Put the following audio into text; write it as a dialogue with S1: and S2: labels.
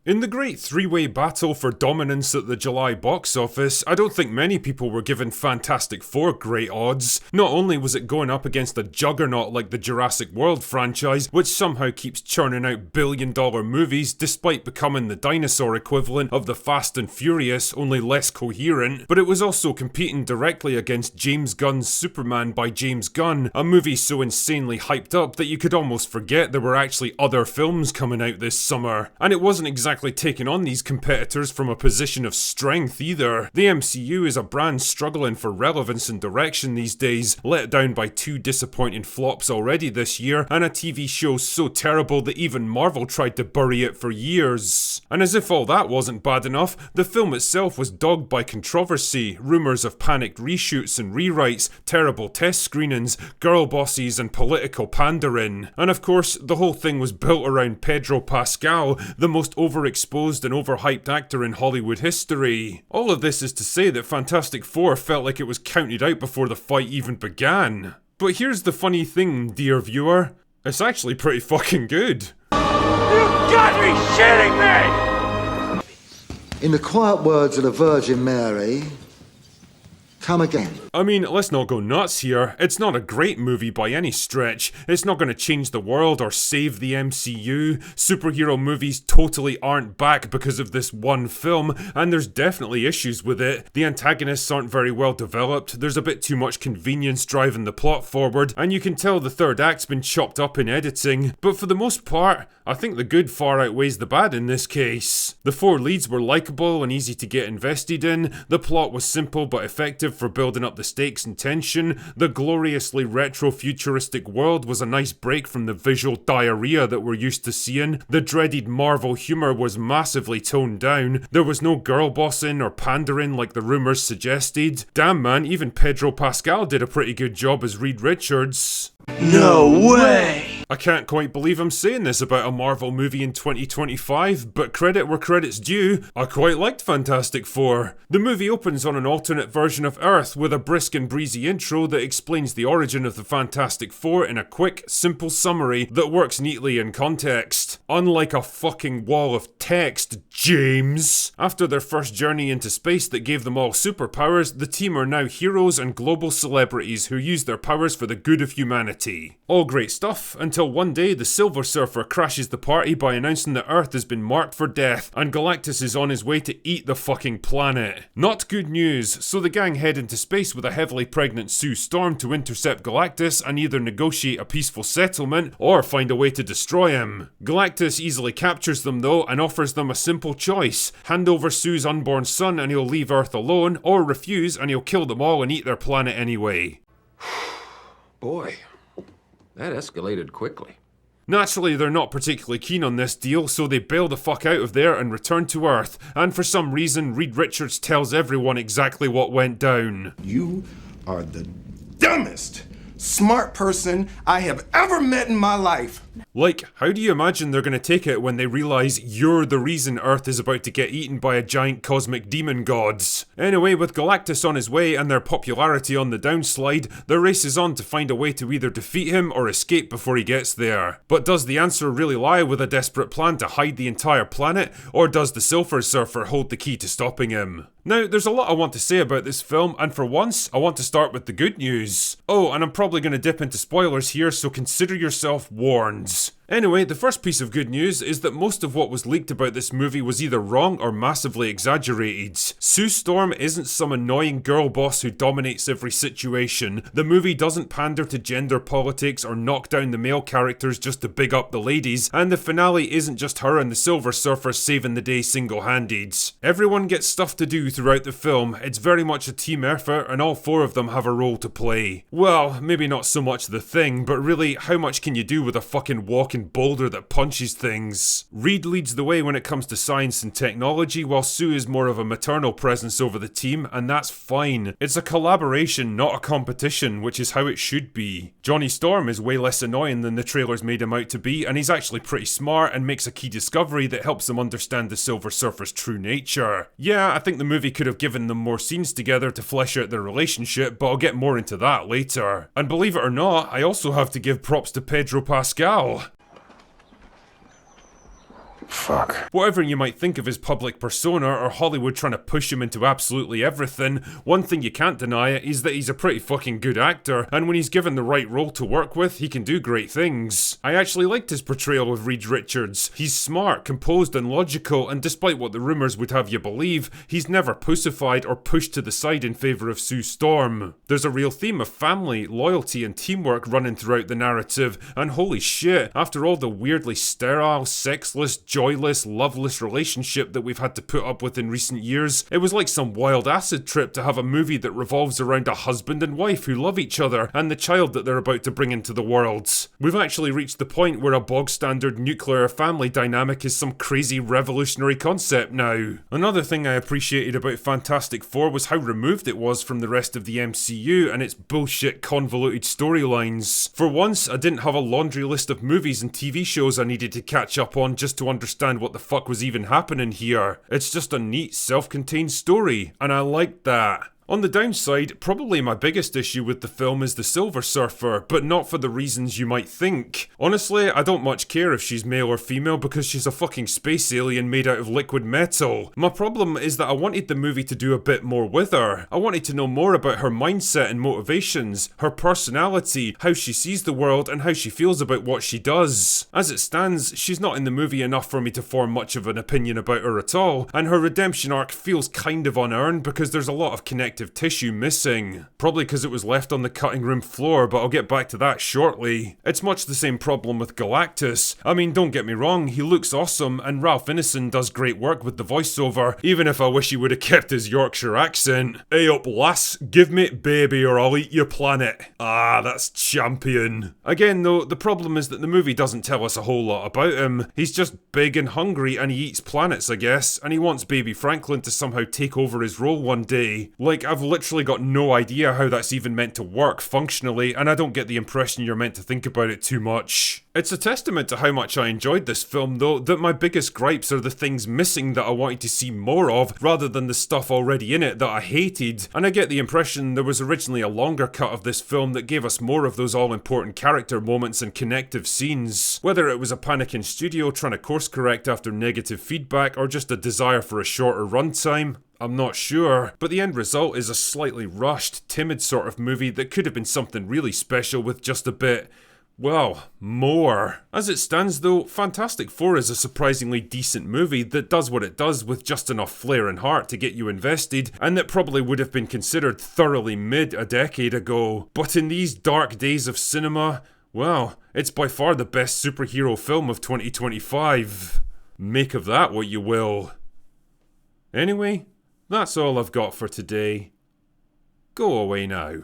S1: In the great three-way battle for dominance at the July box office, I don't think many people were given Fantastic Four great odds. Not only was it going up against a juggernaut like the Jurassic World franchise, which somehow keeps churning out billion-dollar movies despite becoming the dinosaur equivalent of the Fast and Furious, only less coherent, but it was also competing directly against James Gunn's Superman by James Gunn, a movie so insanely hyped up that you could almost forget there were actually other films coming out this summer. And it wasn't exactly taking on these competitors from a position of strength either. The MCU is a brand struggling for relevance and direction these days, let down by two disappointing flops already this year, and a TV show so terrible that even Marvel tried to bury it for years. And as if all that wasn't bad enough, the film itself was dogged by controversy, rumours of panicked reshoots and rewrites, terrible test screenings, girl bosses and political pandering. And of course, the whole thing was built around Pedro Pascal, the most overexposed and overhyped actor in Hollywood history. All of this is to say that Fantastic Four felt like it was counted out before the fight even began. But here's the funny thing, dear viewer. It's actually pretty fucking good.
S2: You got me shitting me!
S3: In the quiet words of the Virgin Mary, come again.
S1: I mean, let's not go nuts here. It's not a great movie by any stretch. It's not going to change the world or save the MCU. Superhero movies totally aren't back because of this one film, and there's definitely issues with it. The antagonists aren't very well developed, there's a bit too much convenience driving the plot forward, and you can tell the third act's been chopped up in editing. But for the most part, I think the good far outweighs the bad in this case. The four leads were likeable and easy to get invested in, the plot was simple but effective for building up the stakes and tension, the gloriously retro-futuristic world was a nice break from the visual diarrhea that we're used to seeing, the dreaded Marvel humour was massively toned down, there was no girl bossing or pandering like the rumours suggested. Damn man, even Pedro Pascal did a pretty good job as Reed Richards.
S2: No way!
S1: I can't quite believe I'm saying this about a Marvel movie in 2025, but credit where credit's due, I quite liked Fantastic Four. The movie opens on an alternate version of Earth with a brisk and breezy intro that explains the origin of the Fantastic Four in a quick, simple summary that works neatly in context. Unlike a fucking wall of text, James. After their first journey into space that gave them all superpowers, the team are now heroes and global celebrities who use their powers for the good of humanity. All great stuff, until one day the Silver Surfer crashes the party by announcing that Earth has been marked for death, and Galactus is on his way to eat the fucking planet. Not good news, so the gang head into space with a heavily pregnant Sue Storm to intercept Galactus and either negotiate a peaceful settlement or find a way to destroy him. Galactus easily captures them though and offers them a simple choice: hand over Sue's unborn son and he'll leave Earth alone, or refuse and he'll kill them all and eat their planet anyway.
S4: Boy, that escalated quickly.
S1: Naturally, they're not particularly keen on this deal, so they bail the fuck out of there and return to Earth, and for some reason, Reed Richards tells everyone exactly what went down.
S5: You are the dumbest smart person I have ever met in my life.
S1: Like, how do you imagine they're gonna take it when they realise you're the reason Earth is about to get eaten by a giant cosmic demon gods? Anyway, with Galactus on his way and their popularity on the downslide, the race is on to find a way to either defeat him or escape before he gets there. But does the answer really lie with a desperate plan to hide the entire planet, or does the Silver Surfer hold the key to stopping him? Now, there's a lot I want to say about this film, and for once, I want to start with the good news. Oh, and I'm probably going to dip into spoilers here, so consider yourself warned. Anyway, the first piece of good news is that most of what was leaked about this movie was either wrong or massively exaggerated. Sue Storm isn't some annoying girl boss who dominates every situation. The movie doesn't pander to gender politics or knock down the male characters just to big up the ladies, and the finale isn't just her and the Silver Surfer saving the day single-handed. Everyone gets stuff to do throughout the film, it's very much a team effort and all four of them have a role to play. Well, maybe not so much the Thing, but really, how much can you do with a fucking walking boulder that punches things? Reed leads the way when it comes to science and technology, while Sue is more of a maternal presence over the team, and that's fine. It's a collaboration, not a competition, which is how it should be. Johnny Storm is way less annoying than the trailers made him out to be, and he's actually pretty smart and makes a key discovery that helps him understand the Silver Surfer's true nature. Yeah, I think the movie could have given them more scenes together to flesh out their relationship, but I'll get more into that later. And believe it or not, I also have to give props to Pedro Pascal.
S2: Fuck.
S1: Whatever you might think of his public persona or Hollywood trying to push him into absolutely everything, one thing you can't deny is that he's a pretty fucking good actor, and when he's given the right role to work with, he can do great things. I actually liked his portrayal of Reed Richards. He's smart, composed and logical, and despite what the rumours would have you believe, he's never pussified or pushed to the side in favour of Sue Storm. There's a real theme of family, loyalty and teamwork running throughout the narrative, and holy shit, after all the weirdly sterile, sexless, joyless, loveless relationship that we've had to put up with in recent years, it was like some wild acid trip to have a movie that revolves around a husband and wife who love each other and the child that they're about to bring into the world. We've actually reached the point where a bog standard nuclear family dynamic is some crazy revolutionary concept now. Another thing I appreciated about Fantastic Four was how removed it was from the rest of the MCU and its bullshit convoluted storylines. For once, I didn't have a laundry list of movies and TV shows I needed to catch up on just to understand what the fuck was even happening here. It's just a neat, self-contained story, and I liked that. On the downside, probably my biggest issue with the film is the Silver Surfer, but not for the reasons you might think. Honestly, I don't much care if she's male or female because she's a fucking space alien made out of liquid metal. My problem is that I wanted the movie to do a bit more with her. I wanted to know more about her mindset and motivations, her personality, how she sees the world and how she feels about what she does. As it stands, she's not in the movie enough for me to form much of an opinion about her at all, and her redemption arc feels kind of unearned because there's a lot of connective tissue missing. Probably because it was left on the cutting room floor, but I'll get back to that shortly. It's much the same problem with Galactus. I mean, don't get me wrong, he looks awesome, and Ralph Ineson does great work with the voiceover, even if I wish he would have kept his Yorkshire accent. Hey up lass, give me baby or I'll eat your planet. Ah, that's champion. Again though, the problem is that the movie doesn't tell us a whole lot about him. He's just big and hungry and he eats planets, I guess, and he wants baby Franklin to somehow take over his role one day. Like, I've literally got no idea how that's even meant to work functionally, and I don't get the impression you're meant to think about it too much. It's a testament to how much I enjoyed this film though, that my biggest gripes are the things missing that I wanted to see more of, rather than the stuff already in it that I hated, and I get the impression there was originally a longer cut of this film that gave us more of those all-important character moments and connective scenes. Whether it was a panic in studio trying to course correct after negative feedback, or just a desire for a shorter runtime, I'm not sure, but the end result is a slightly rushed, timid sort of movie that could have been something really special with just a bit, well, more. As it stands though, Fantastic Four is a surprisingly decent movie that does what it does with just enough flair and heart to get you invested, and that probably would have been considered thoroughly mid a decade ago. But in these dark days of cinema, well, it's by far the best superhero film of 2025. Make of that what you will. Anyway, that's all I've got for today. Go away now.